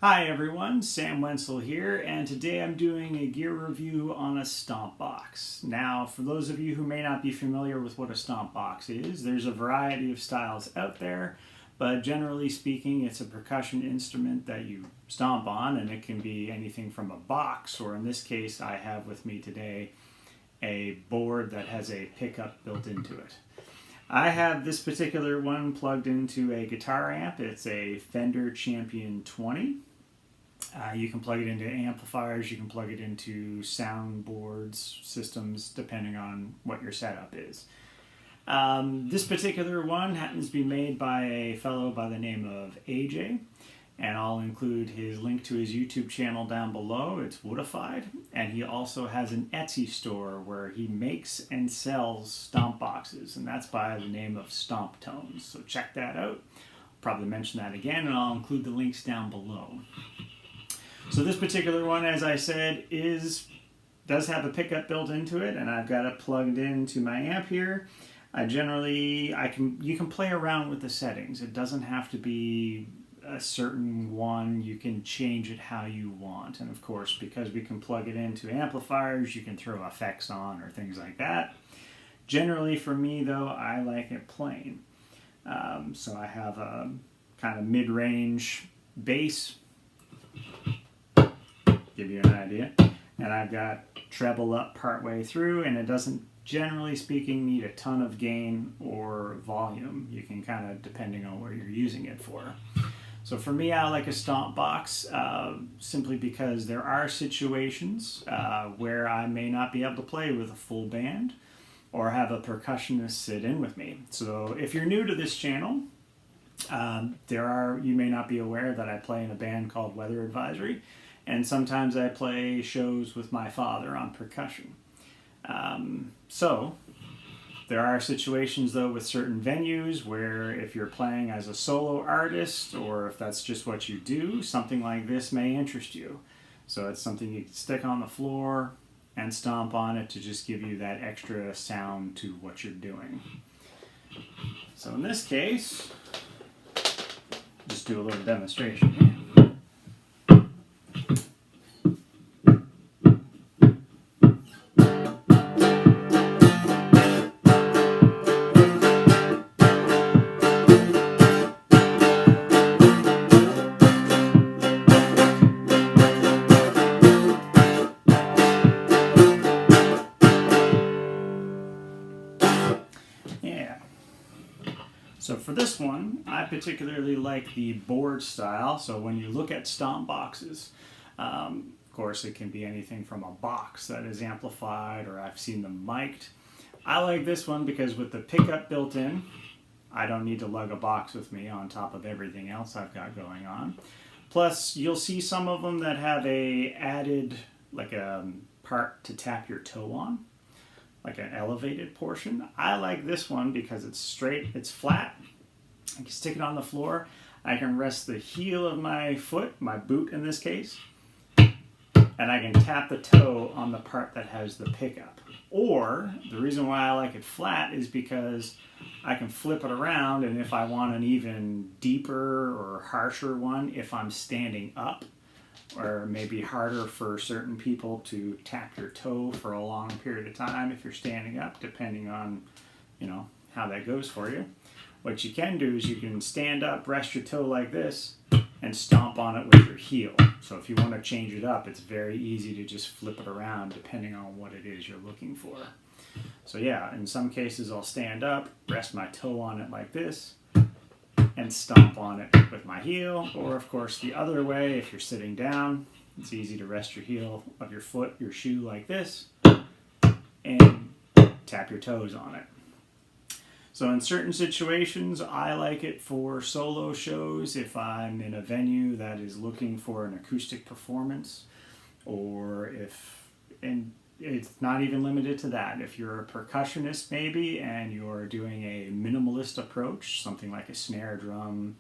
Hi everyone, Sam Wenzel here, and today I'm doing a gear review on a Stomp box. Now, for those of you who may not be familiar with what a Stomp box is, there's a variety of styles out there, but generally speaking, it's a percussion instrument that you stomp on, and it can be anything from a box, or in this case, I have with me today a board that has a pickup built into it. I have this particular one plugged into a guitar amp. It's a Fender Champion 20. You can plug it into amplifiers, you can plug it into soundboards, systems, depending on what your setup is. This particular one happens to be made by a fellow by the name of AJ, and I'll include his link to his YouTube channel down below. It's Woodified, and he also has an Etsy store where he makes and sells stomp boxes, and that's by the name of StompTones. So check that out. I'll probably mention that again, and I'll include the links down below. So this particular one, as I said, does have a pickup built into it, and I've got it plugged into my amp here. You can play around with the settings. It doesn't have to be a certain one. You can change it how you want, and of course, because we can plug it into amplifiers, you can throw effects on or things like that. Generally, for me though, I like it plain. So I have a kind of mid-range bass. Give you an idea, and I've got treble up partway through, and it doesn't, generally speaking, need a ton of gain or volume. You can kind of, depending on where you're using it for. So for me, I like a stomp box simply because there are situations where I may not be able to play with a full band or have a percussionist sit in with me. So if you're new to this channel, you may not be aware that I play in a band called Weather Advisory. And sometimes I play shows with my father on percussion. So there are situations though with certain venues where if you're playing as a solo artist, or if that's just what you do, something like this may interest you. So it's something you can stick on the floor and stomp on it to just give you that extra sound to what you're doing. So in this case, just do a little demonstration here. Yeah. So for this one, I particularly like the board style. So when you look at stomp boxes, of course it can be anything from a box that is amplified, or I've seen them mic'd. I like this one because with the pickup built in, I don't need to lug a box with me on top of everything else I've got going on. Plus, you'll see some of them that have a added, like a part to tap your toe on, like an elevated portion. I like this one because it's straight, it's flat. I can stick it on the floor. I can rest the heel of my foot, my boot in this case, and I can tap the toe on the part that has the pickup. Or, the reason why I like it flat is because I can flip it around, and if I want an even deeper or harsher one, if I'm standing up, or maybe harder for certain people to tap your toe for a long period of time if you're standing up, depending on, how that goes for you. What you can do is you can stand up, rest your toe like this, and stomp on it with your heel. So if you want to change it up, it's very easy to just flip it around depending on what it is you're looking for. So yeah, in some cases I'll stand up, rest my toe on it like this, and stomp on it with my heel. Or of course the other way, if you're sitting down, it's easy to rest your heel of your foot, your shoe like this, and tap your toes on it. So in certain situations, I like it for solo shows if I'm in a venue that is looking for an acoustic performance, or and it's not even limited to that. If you're a percussionist maybe and you're doing a minimalist approach, something like a snare drum,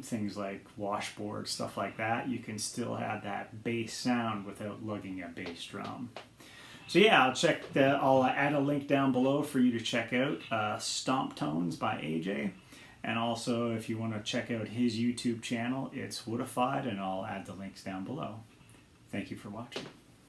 things like washboard, stuff like that, you can still have that bass sound without lugging a bass drum. So yeah, I'll add a link down below for you to check out StompTones by AJ. And also, if you want to check out his YouTube channel, it's Woodified, and I'll add the links down below. Thank you for watching.